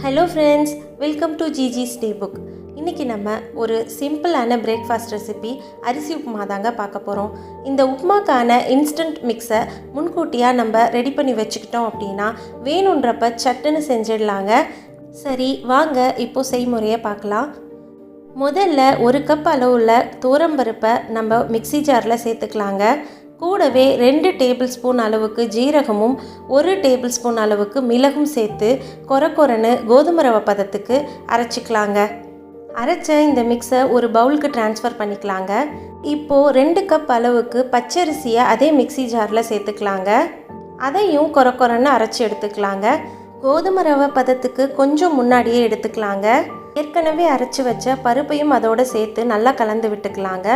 Hello friends, welcome to Gigi's Day Book. இன்னைக்கு நம்ம ஒரு சிம்பிளான பிரேக்ஃபாஸ்ட் ரெசிபி அரிசி உப்புமா தாங்க பார்க்க போகிறோம். இந்த உப்புமாக்கான இன்ஸ்டன்ட் மிக்ஸை முன்கூட்டியாக நம்ம ரெடி பண்ணி வச்சுக்கிட்டோம் அப்படின்னா வேணுன்றப்ப சட்டுன்னு செஞ்சிடலாங்க. சரி வாங்க இப்போது செய்முறையை பார்க்கலாம். முதல்ல 1 கப் அளவுள்ள துவரம்பருப்பை நம்ம மிக்ஸி ஜாரில் சேர்த்துக்கலாங்க. கூடவே 2 டேபிள் ஸ்பூன் அளவுக்கு ஜீரகமும் 1 டேபிள் ஸ்பூன் அளவுக்கு மிளகும் சேர்த்து கொரன்னு கோதுமை ரவை பதத்துக்கு அரைச்சிக்கலாங்க. அரைச்ச இந்த மிக்ஸை ஒரு பவுலுக்கு ட்ரான்ஸ்ஃபர் பண்ணிக்கலாங்க. இப்போது 2 கப் அளவுக்கு பச்சரிசியை அதே மிக்ஸி ஜாரில் சேர்த்துக்கலாங்க. அதையும் கொரன்னு அரைச்சி எடுத்துக்கலாங்க. கோதுமை ரவை பதத்துக்கு கொஞ்சம் முன்னாடியே எடுத்துக்கலாங்க. ஏற்கனவே அரைச்சி வச்ச பருப்பையும் அதோடு சேர்த்து நல்லா கலந்து விட்டுக்கலாங்க.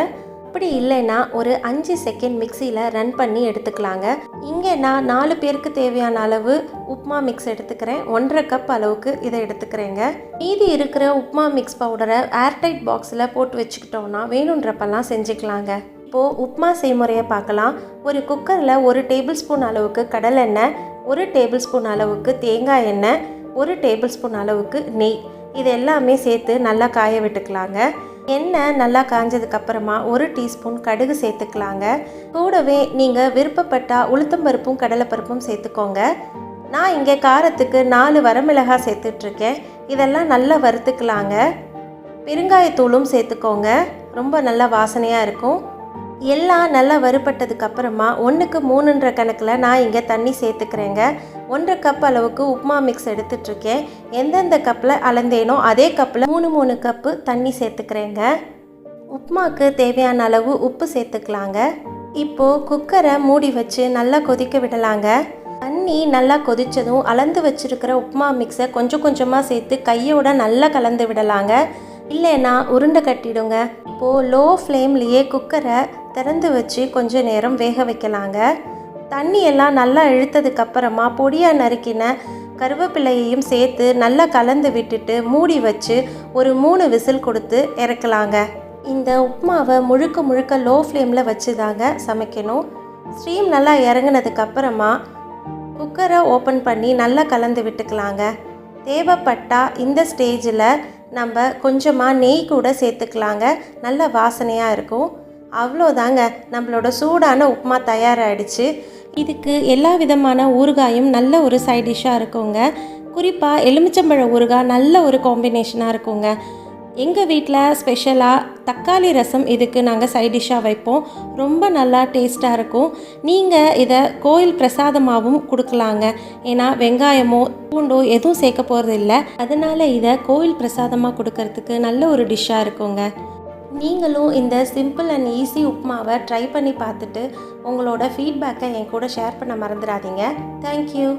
அப்படி இல்லைன்னா ஒரு 5 செகண்ட் மிக்சியில் ரன் பண்ணி எடுத்துக்கலாங்க. இங்கே நான் 4 பேருக்கு தேவையான அளவு உப்புமா மிக்ஸ் எடுத்துக்கிறேன். 1.5 கப் அளவுக்கு இதை எடுத்துக்கிறேங்க. மீதி இருக்கிற உப்புமா மிக்ஸ் பவுடரை ஏர்டைட் பாக்ஸில் போட்டு வச்சுக்கிட்டோன்னா வேணுன்றப்பெல்லாம் செஞ்சுக்கலாங்க. இப்போது உப்புமா செய்முறையை பார்க்கலாம். ஒரு குக்கரில் 1 டேபிள் ஸ்பூன் அளவுக்கு கடலெண்ணெய், 1 டேபிள் ஸ்பூன் அளவுக்கு தேங்காய் எண்ணெய், 1 டேபிள் ஸ்பூன் அளவுக்கு நெய் இது எல்லாமே சேர்த்து நல்லா காய விட்டுக்கலாங்க. எண்ணெய் நல்லா காஞ்சதுக்கப்புறமா 1 டீஸ்பூன் கடுகு சேர்த்துக்கலாங்க. கூடவே நீங்கள் விருப்பப்பட்டால் உளுத்தம்பருப்பும் கடலைப்பருப்பும் சேர்த்துக்கோங்க. நான் இங்கே காரத்துக்கு 4 வரமிளகாய் சேர்த்துட்ருக்கேன். இதெல்லாம் நல்லா வறுத்துக்கலாங்க. பெருங்காயத்தூளும் சேர்த்துக்கோங்க, ரொம்ப நல்லா வாசனையாக இருக்கும். எல்லாம் நல்லா வறுபட்டதுக்கப்புறமா 1க்கு 3ன்ற கணக்கில் நான் இங்கே தண்ணி சேர்த்துக்கிறேங்க. 1.5 கப் அளவுக்கு உப்புமா மிக்ஸ் எடுத்துட்ருக்கேன். எந்தெந்த கப்பில் அளந்தேனோ அதே கப்பில் 3 கப்பு தண்ணி சேர்த்துக்கிறேங்க. உப்புமாவுக்கு தேவையான அளவு உப்பு சேர்த்துக்கலாங்க. இப்போது குக்கரை மூடி வச்சு நல்லா கொதிக்க விடலாங்க. தண்ணி நல்லா கொதித்ததும் அளந்து வச்சுருக்கிற உப்புமா மிக்ஸை கொஞ்சம் கொஞ்சமாக சேர்த்து கையோட நல்லா கலந்து விடலாங்க. இல்லைன்னா உருண்டை கட்டிடுங்க. இப்போது லோ ஃப்ளேம்லேயே குக்கரை திறந்து வச்சு கொஞ்சம் நேரம் வேக வைக்கலாங்க. தண்ணியெல்லாம் நல்லா இழுத்ததுக்கப்புறமா பொடியாக நறுக்கின கருவேப்பிலையையும் சேர்த்து நல்லா கலந்து விட்டுட்டு மூடி வச்சு ஒரு 3 விசில் கொடுத்து இறக்கலாங்க. இந்த உப்புமாவை முழுக்க லோ ஃப்ளேமில் வச்சு தாங்க சமைக்கணும். ஸ்டீம் நல்லா இறங்கினதுக்கப்புறமா குக்கரை ஓப்பன் பண்ணி நல்லா கலந்து விட்டுக்கலாங்க. தேவைப்பட்டால் இந்த ஸ்டேஜில் நம்ம கொஞ்சமாக நெய் கூட சேர்த்துக்கலாங்க. நல்ல வாசனையாக இருக்கும். அவ்வளோதாங்க, நம்மளோட சூடான உப்புமா தயாராகிடுச்சு. இதுக்கு எல்லா விதமான ஊறுகாயும் நல்ல ஒரு சைட் டிஷ்ஷாக இருக்குங்க. குறிப்பாக எலுமிச்சம்பழ ஊறுகாய் நல்ல ஒரு காம்பினேஷனாக இருக்குங்க. எங்கள் வீட்டில் ஸ்பெஷலாக தக்காளி ரசம் இதுக்கு நாங்கள் சைட் டிஷ்ஷாக வைப்போம். ரொம்ப நல்லா டேஸ்ட்டாக இருக்கும். நீங்கள் இதை கோயில் பிரசாதமாகவும் கொடுக்கலாங்க. ஏன்னா வெங்காயமோ பூண்டோ எதுவும் சேர்க்க போகிறது இல்லை. அதனால் இதை கோயில் பிரசாதமாக கொடுக்கறதுக்கு நல்ல ஒரு டிஷ்ஷாக இருக்குங்க. நீங்களும் இந்த சிம்பிள் அண்ட் ஈஸி உப்புமாவை ட்ரை பண்ணி பார்த்துட்டு உங்களோட ஃபீட்பேக்கை என் கூட ஷேர் பண்ண மறந்துடாதீங்க. தேங்க்யூ.